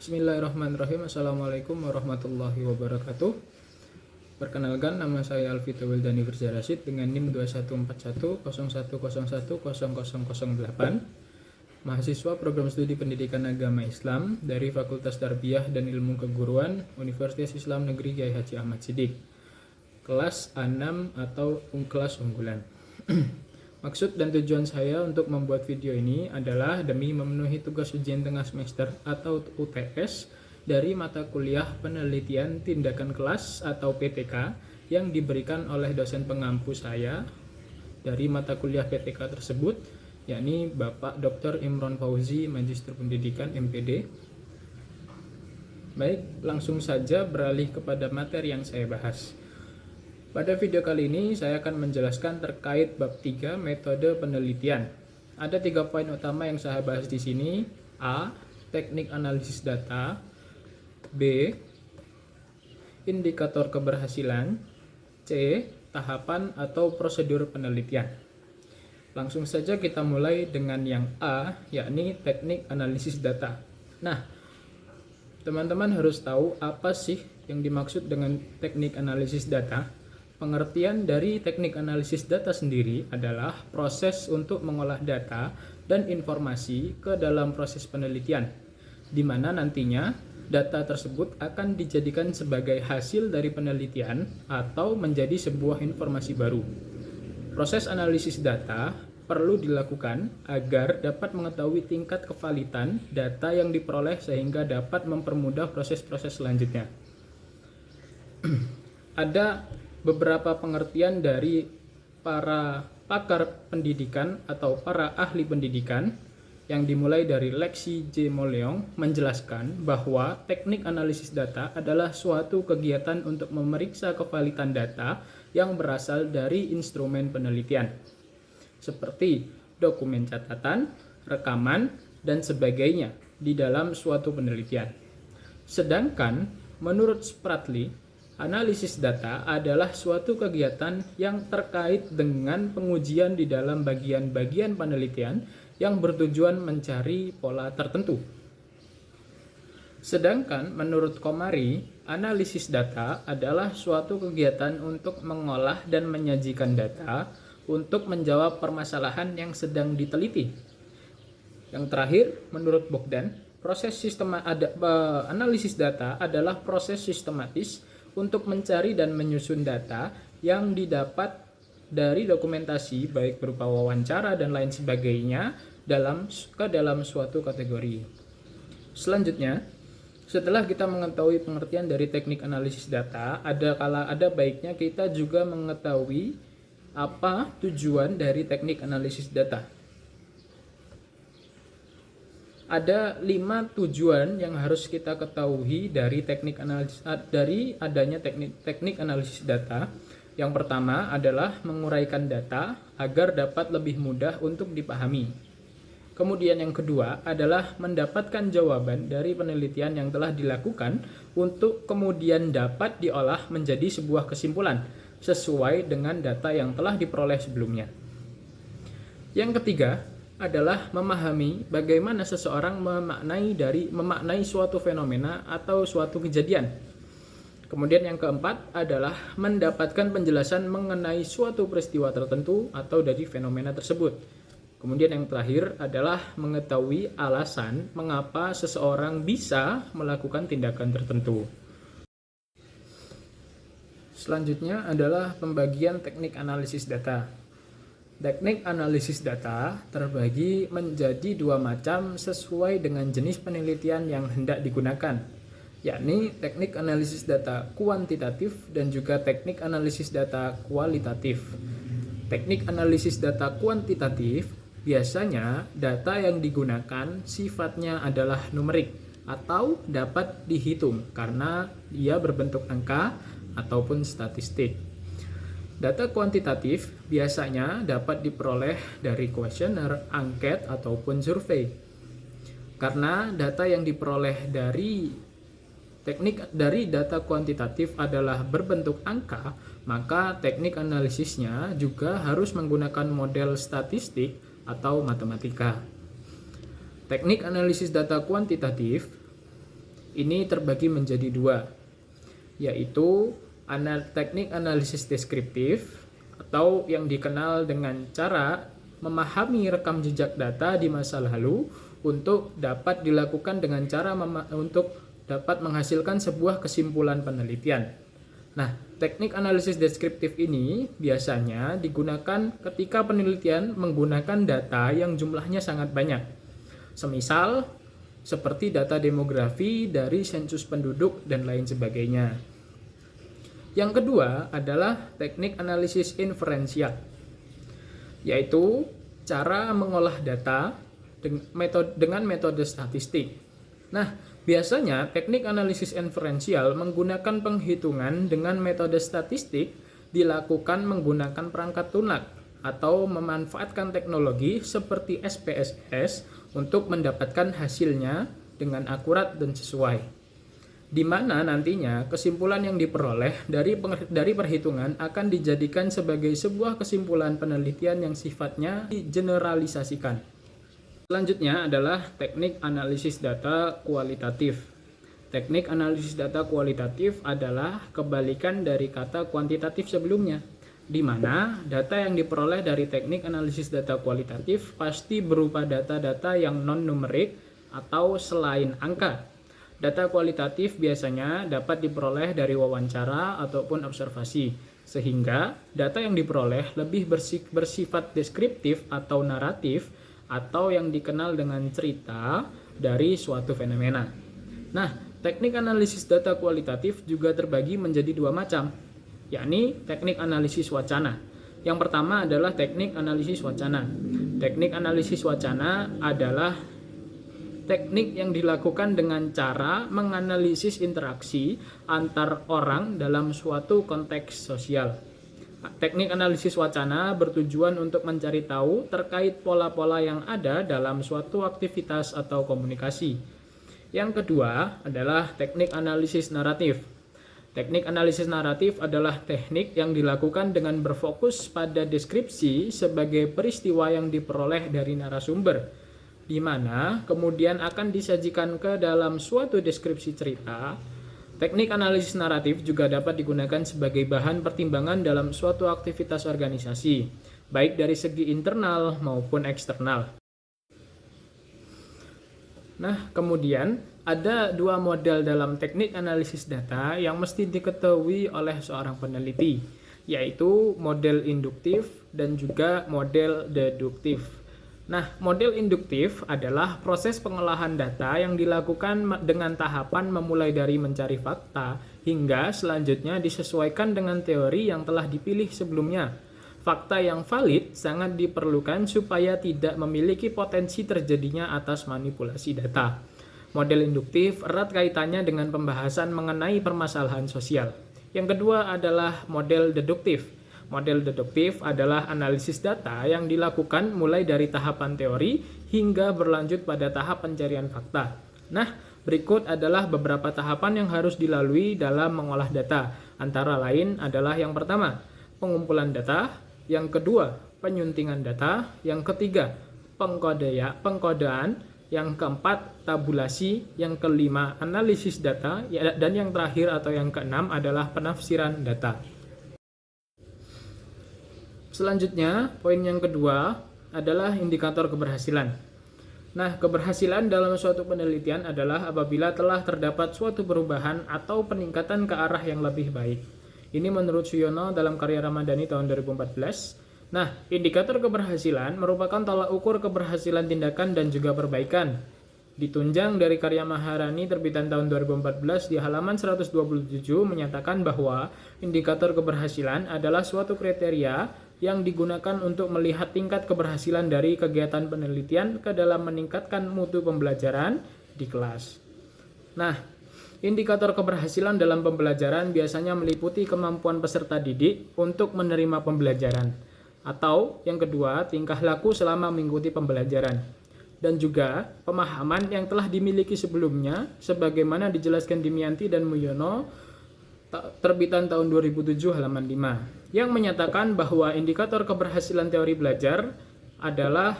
Bismillahirrahmanirrahim. Assalamualaikum warahmatullahi wabarakatuh. Perkenalkan, nama saya Alvito Wildani Firza Rashid dengan NIM 214101010008, mahasiswa program studi pendidikan agama Islam dari Fakultas Tarbiyah dan Ilmu Keguruan Universitas Islam Negeri Kiai Haji Ahmad Siddiq, kelas A6 atau kelas unggulan. Maksud dan tujuan saya untuk membuat video ini adalah demi memenuhi tugas ujian tengah semester atau UTS dari mata kuliah penelitian tindakan kelas atau PTK yang diberikan oleh dosen pengampu saya dari mata kuliah PTK tersebut, yakni Bapak Dr. Imron Fauzi, Magister Pendidikan MPD. Baik, langsung saja beralih kepada materi yang saya bahas. Pada video kali ini saya akan menjelaskan terkait bab 3 metode penelitian. Ada 3 poin utama yang saya bahas di sini. A. Teknik analisis data. B. Indikator keberhasilan. C. Tahapan atau prosedur penelitian. Langsung saja kita mulai dengan yang A, yakni teknik analisis data. Nah, teman-teman harus tahu apa sih yang dimaksud dengan teknik analisis data. Pengertian dari teknik analisis data sendiri adalah proses untuk mengolah data dan informasi ke dalam proses penelitian, di mana nantinya data tersebut akan dijadikan sebagai hasil dari penelitian atau menjadi sebuah informasi baru. Proses analisis data perlu dilakukan agar dapat mengetahui tingkat kevalitan data yang diperoleh sehingga dapat mempermudah proses-proses selanjutnya. Ada beberapa pengertian dari para pakar pendidikan atau para ahli pendidikan yang dimulai dari Lexi J. Moleong menjelaskan bahwa teknik analisis data adalah suatu kegiatan untuk memeriksa kevalitan data yang berasal dari instrumen penelitian seperti dokumen catatan, rekaman, dan sebagainya di dalam suatu penelitian. Sedangkan menurut Spratly, analisis data adalah suatu kegiatan yang terkait dengan pengujian di dalam bagian-bagian penelitian yang bertujuan mencari pola tertentu. Sedangkan menurut Komari, analisis data adalah suatu kegiatan untuk mengolah dan menyajikan data untuk menjawab permasalahan yang sedang diteliti. Yang terakhir, menurut Bogdan, analisis data adalah proses sistematis untuk mencari dan menyusun data yang didapat dari dokumentasi baik berupa wawancara dan lain sebagainya ke dalam suatu kategori. Selanjutnya, setelah kita mengetahui pengertian dari teknik analisis data, ada baiknya kita juga mengetahui apa tujuan dari teknik analisis data. Ada 5 tujuan yang harus kita ketahui dari adanya teknik analisis data. Yang pertama adalah menguraikan data agar dapat lebih mudah untuk dipahami. Kemudian yang kedua adalah mendapatkan jawaban dari penelitian yang telah dilakukan untuk kemudian dapat diolah menjadi sebuah kesimpulan sesuai dengan data yang telah diperoleh sebelumnya. Yang ketiga adalah memahami bagaimana seseorang memaknai suatu fenomena atau suatu kejadian. Kemudian yang keempat adalah mendapatkan penjelasan mengenai suatu peristiwa tertentu atau dari fenomena tersebut. Kemudian yang terakhir adalah mengetahui alasan mengapa seseorang bisa melakukan tindakan tertentu. Selanjutnya adalah pembagian teknik analisis data. Teknik analisis data terbagi menjadi 2 macam sesuai dengan jenis penelitian yang hendak digunakan, yakni teknik analisis data kuantitatif dan juga teknik analisis data kualitatif. Teknik analisis data kuantitatif biasanya data yang digunakan sifatnya adalah numerik atau dapat dihitung karena ia berbentuk angka ataupun statistik. Data kuantitatif biasanya dapat diperoleh dari kuesioner, angket, ataupun survei. Karena data yang diperoleh dari data kuantitatif adalah berbentuk angka, maka teknik analisisnya juga harus menggunakan model statistik atau matematika. Teknik analisis data kuantitatif ini terbagi menjadi dua, yaitu teknik analisis deskriptif atau yang dikenal dengan cara memahami rekam jejak data di masa lalu untuk dapat dilakukan dengan cara untuk dapat menghasilkan sebuah kesimpulan penelitian. Nah, teknik analisis deskriptif ini biasanya digunakan ketika penelitian menggunakan data yang jumlahnya sangat banyak. Semisal, seperti data demografi dari sensus penduduk dan lain sebagainya. Yang kedua adalah teknik analisis inferensial, yaitu cara mengolah data dengan metode statistik. Nah, biasanya teknik analisis inferensial menggunakan penghitungan dengan metode statistik dilakukan menggunakan perangkat lunak atau memanfaatkan teknologi seperti SPSS untuk mendapatkan hasilnya dengan akurat dan sesuai. Di mana nantinya kesimpulan yang diperoleh dari perhitungan akan dijadikan sebagai sebuah kesimpulan penelitian yang sifatnya digeneralisasikan. Selanjutnya adalah teknik analisis data kualitatif. Teknik analisis data kualitatif adalah kebalikan dari kata kuantitatif sebelumnya, di mana data yang diperoleh dari teknik analisis data kualitatif pasti berupa data-data yang non-numerik atau selain angka. Data kualitatif biasanya dapat diperoleh dari wawancara ataupun observasi, sehingga data yang diperoleh lebih bersifat deskriptif atau naratif atau yang dikenal dengan cerita dari suatu fenomena. Nah, teknik analisis data kualitatif juga terbagi menjadi dua macam, yakni teknik analisis wacana. Yang pertama adalah teknik analisis wacana. Teknik analisis wacana adalah teknik yang dilakukan dengan cara menganalisis interaksi antar orang dalam suatu konteks sosial. Teknik analisis wacana bertujuan untuk mencari tahu terkait pola-pola yang ada dalam suatu aktivitas atau komunikasi. Yang kedua adalah teknik analisis naratif. Teknik analisis naratif adalah teknik yang dilakukan dengan berfokus pada deskripsi sebagai peristiwa yang diperoleh dari narasumber, di mana kemudian akan disajikan ke dalam suatu deskripsi cerita. Teknik analisis naratif juga dapat digunakan sebagai bahan pertimbangan dalam suatu aktivitas organisasi, baik dari segi internal maupun eksternal. Nah, kemudian ada dua model dalam teknik analisis data yang mesti diketahui oleh seorang peneliti, yaitu model induktif dan juga model deduktif. Nah, model induktif adalah proses pengolahan data yang dilakukan dengan tahapan memulai dari mencari fakta hingga selanjutnya disesuaikan dengan teori yang telah dipilih sebelumnya. Fakta yang valid sangat diperlukan supaya tidak memiliki potensi terjadinya atas manipulasi data. Model induktif erat kaitannya dengan pembahasan mengenai permasalahan sosial. Yang kedua adalah model deduktif. Model deduktif adalah analisis data yang dilakukan mulai dari tahapan teori hingga berlanjut pada tahap pencarian fakta. Nah, berikut adalah beberapa tahapan yang harus dilalui dalam mengolah data. Antara lain adalah yang pertama, pengumpulan data, yang kedua, penyuntingan data, yang ketiga, pengkodean, yang keempat, tabulasi, yang kelima, analisis data, dan yang terakhir atau yang keenam adalah penafsiran data. Selanjutnya, poin yang kedua adalah indikator keberhasilan. Nah, keberhasilan dalam suatu penelitian adalah apabila telah terdapat suatu perubahan atau peningkatan ke arah yang lebih baik. Ini menurut Suyono dalam karya Ramadhani tahun 2014. Nah, indikator keberhasilan merupakan tolak ukur keberhasilan tindakan dan juga perbaikan. Ditunjang dari karya Maharani terbitan tahun 2014 di halaman 127 menyatakan bahwa indikator keberhasilan adalah suatu kriteria yang digunakan untuk melihat tingkat keberhasilan dari kegiatan penelitian ke dalam meningkatkan mutu pembelajaran di kelas. Nah, indikator keberhasilan dalam pembelajaran biasanya meliputi kemampuan peserta didik untuk menerima pembelajaran, atau yang kedua, tingkah laku selama mengikuti pembelajaran, dan juga pemahaman yang telah dimiliki sebelumnya sebagaimana dijelaskan Dimianti dan Muyono terbitan tahun 2007 halaman 5, yang menyatakan bahwa indikator keberhasilan teori belajar adalah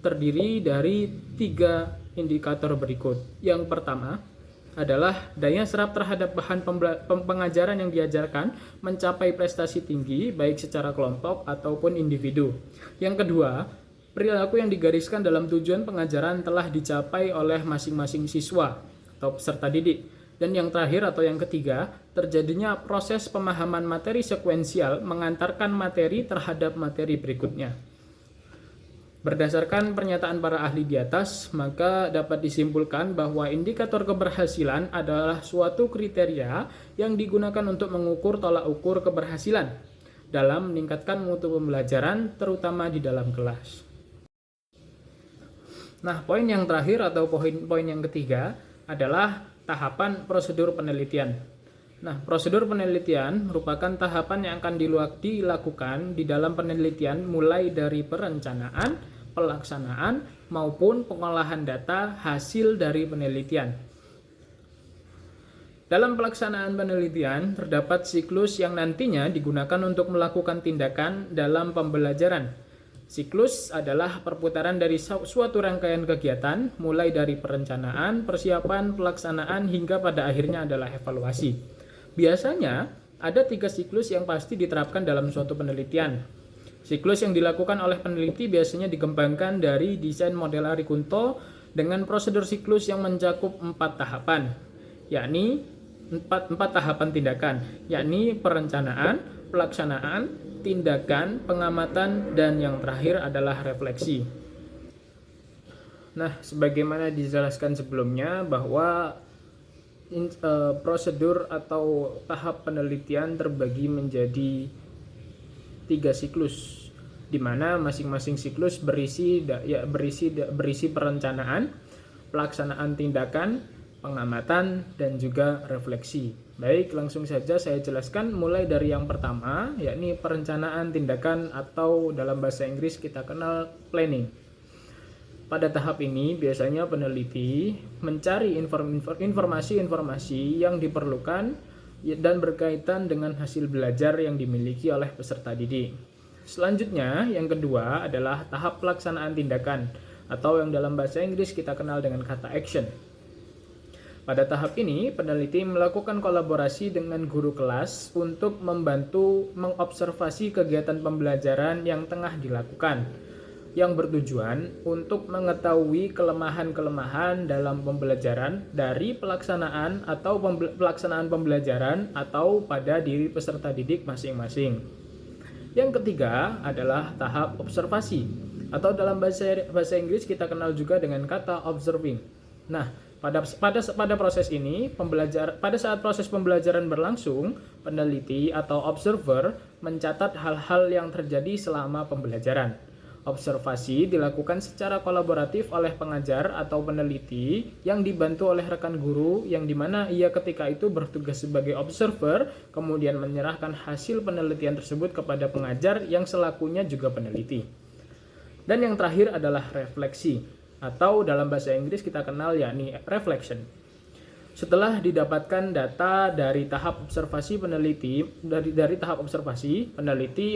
terdiri dari 3 indikator berikut. Yang pertama, adalah daya serap terhadap bahan pengajaran yang diajarkan mencapai prestasi tinggi baik secara kelompok ataupun individu. Yang kedua, perilaku yang digariskan dalam tujuan pengajaran telah dicapai oleh masing-masing siswa atau peserta didik. Dan yang terakhir atau yang ketiga, terjadinya proses pemahaman materi sekuensial mengantarkan materi terhadap materi berikutnya. Berdasarkan pernyataan para ahli di atas, maka dapat disimpulkan bahwa indikator keberhasilan adalah suatu kriteria yang digunakan untuk mengukur tolak ukur keberhasilan dalam meningkatkan mutu pembelajaran, terutama di dalam kelas. Nah, poin yang terakhir atau poin yang ketiga adalah tahapan prosedur penelitian. Nah, prosedur penelitian merupakan tahapan yang akan dilakukan di dalam penelitian mulai dari perencanaan, pelaksanaan, maupun pengolahan data hasil dari penelitian. Dalam pelaksanaan penelitian, terdapat siklus yang nantinya digunakan untuk melakukan tindakan dalam pembelajaran. Siklus adalah perputaran dari suatu rangkaian kegiatan, mulai dari perencanaan, persiapan, pelaksanaan, hingga pada akhirnya adalah evaluasi. Biasanya, ada 3 siklus yang pasti diterapkan dalam suatu penelitian. Siklus yang dilakukan oleh peneliti biasanya dikembangkan dari desain model Ari Kunto dengan prosedur siklus yang mencakup 4 tahapan, yakni 4 tahapan tindakan, yakni perencanaan, pelaksanaan, tindakan, pengamatan, dan yang terakhir adalah refleksi. Nah, sebagaimana dijelaskan sebelumnya bahwa prosedur atau tahap penelitian terbagi menjadi 3 siklus, di mana masing-masing siklus berisi perencanaan, pelaksanaan tindakan, pengamatan, dan juga refleksi. Baik, langsung saja saya jelaskan mulai dari yang pertama, yakni perencanaan tindakan atau dalam bahasa Inggris kita kenal planning. Pada tahap ini biasanya peneliti mencari informasi-informasi yang diperlukan dan berkaitan dengan hasil belajar yang dimiliki oleh peserta didik. Selanjutnya, yang kedua adalah tahap pelaksanaan tindakan atau yang dalam bahasa Inggris kita kenal dengan kata action. Pada tahap ini, peneliti melakukan kolaborasi dengan guru kelas untuk membantu mengobservasi kegiatan pembelajaran yang tengah dilakukan, yang bertujuan untuk mengetahui kelemahan-kelemahan dalam pembelajaran dari pelaksanaan pembelajaran atau pada diri peserta didik masing-masing. Yang ketiga adalah tahap observasi atau dalam bahasa Inggris kita kenal juga dengan kata observing. Nah, pada proses ini, pada saat proses pembelajaran berlangsung, peneliti atau observer mencatat hal-hal yang terjadi selama pembelajaran. Observasi dilakukan secara kolaboratif oleh pengajar atau peneliti yang dibantu oleh rekan guru yang dimana ia ketika itu bertugas sebagai observer, kemudian menyerahkan hasil penelitian tersebut kepada pengajar yang selakunya juga peneliti. Dan yang terakhir adalah refleksi, atau dalam bahasa Inggris kita kenal yakni reflection. Setelah didapatkan data dari tahap observasi peneliti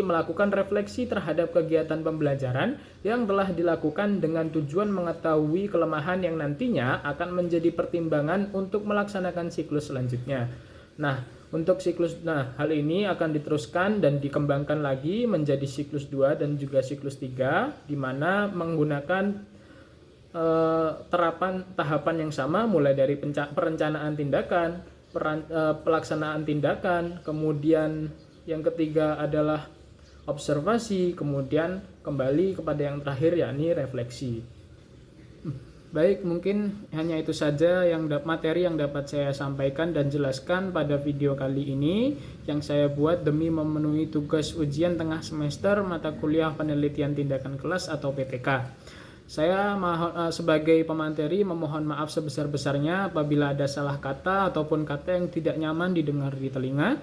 melakukan refleksi terhadap kegiatan pembelajaran yang telah dilakukan dengan tujuan mengetahui kelemahan yang nantinya akan menjadi pertimbangan untuk melaksanakan siklus selanjutnya. Hal ini akan diteruskan dan dikembangkan lagi menjadi siklus 2 dan juga siklus 3, di mana menggunakan tahapan yang sama mulai dari perencanaan tindakan, pelaksanaan tindakan, kemudian yang ketiga adalah observasi, kemudian kembali kepada yang terakhir yakni refleksi. Baik, mungkin hanya itu saja materi yang dapat saya sampaikan dan jelaskan pada video kali ini yang saya buat demi memenuhi tugas ujian tengah semester mata kuliah penelitian tindakan kelas atau PTK. Saya sebagai pemateri memohon maaf sebesar-besarnya apabila ada salah kata ataupun kata yang tidak nyaman didengar di telinga,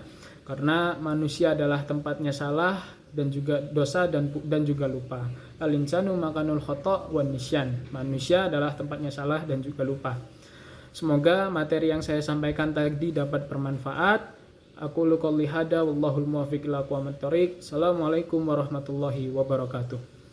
karena manusia adalah tempatnya salah dan juga dosa dan juga lupa. Al-insanu makanul khata' wan nisyan. Manusia adalah tempatnya salah dan juga lupa. Semoga materi yang saya sampaikan tadi dapat bermanfaat. Aqulu qouli hadza wallahul muwaffiq ila aqwamit thoriq. Assalamualaikum warahmatullahi wabarakatuh.